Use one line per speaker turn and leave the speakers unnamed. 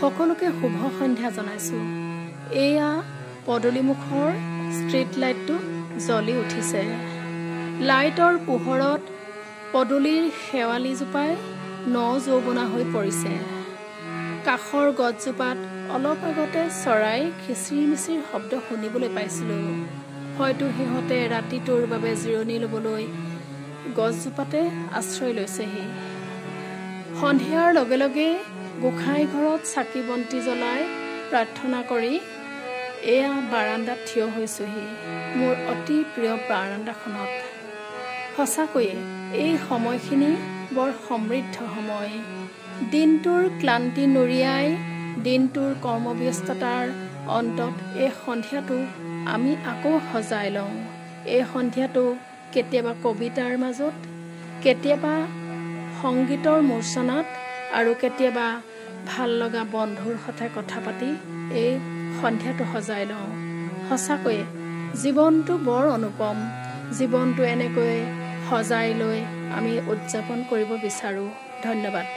সকলোকে শুভ সন্ধ্যা জনাইছোঁ। এয়া পদূলিমুখৰ ষ্ট্ৰীট লাইটটো জ্বলি উঠিছে। লাইটৰ পোহৰত পদূলিৰ শেৱালিজোপাই যৌৱনা হৈ পৰিছে। কাষৰ গছজোপাত অলপ আগতে চৰাই খিচিৰি মিচিৰ শব্দ শুনিবলৈ পাইছিলোঁ। হয়তো সিহঁতে ৰাতিটোৰ বাবে জিৰণি ল'বলৈ গছজোপাতে আশ্ৰয় লৈছেহি। সন্ধিয়াৰ লগে লগে গোসাঁই ঘৰত চাকি বন্তি জ্বলাই প্ৰাৰ্থনা কৰি এয়া বাৰান্দাত থিয় হৈছোহি, মোৰ অতি প্ৰিয় বাৰান্দাখনত। সঁচাকৈয়ে এই সময়খিনি বৰ সমৃদ্ধ সময়। দিনটোৰ ক্লান্তি নুৰিয়াই দিনটোৰ কৰ্মব্যস্ততাৰ অন্তত এই সন্ধিয়াটো আমি আকৌ সজাই লওঁ। এই সন্ধিয়াটো কেতিয়াবা কবিতাৰ মাজত, কেতিয়াবা সংগীতৰ মূৰ্ছনাত আৰু কেতিয়াবা ভাল লগা বন্ধুৰ সৈতে কথা পাতি এই সন্ধিয়াটো সজাই লওঁ। সঁচাকৈয়ে জীৱনটো বৰ অনুপম। জীৱনটো এনেকৈ সজাই লৈ আমি উদযাপন কৰিব বিচাৰোঁ। ধন্যবাদ।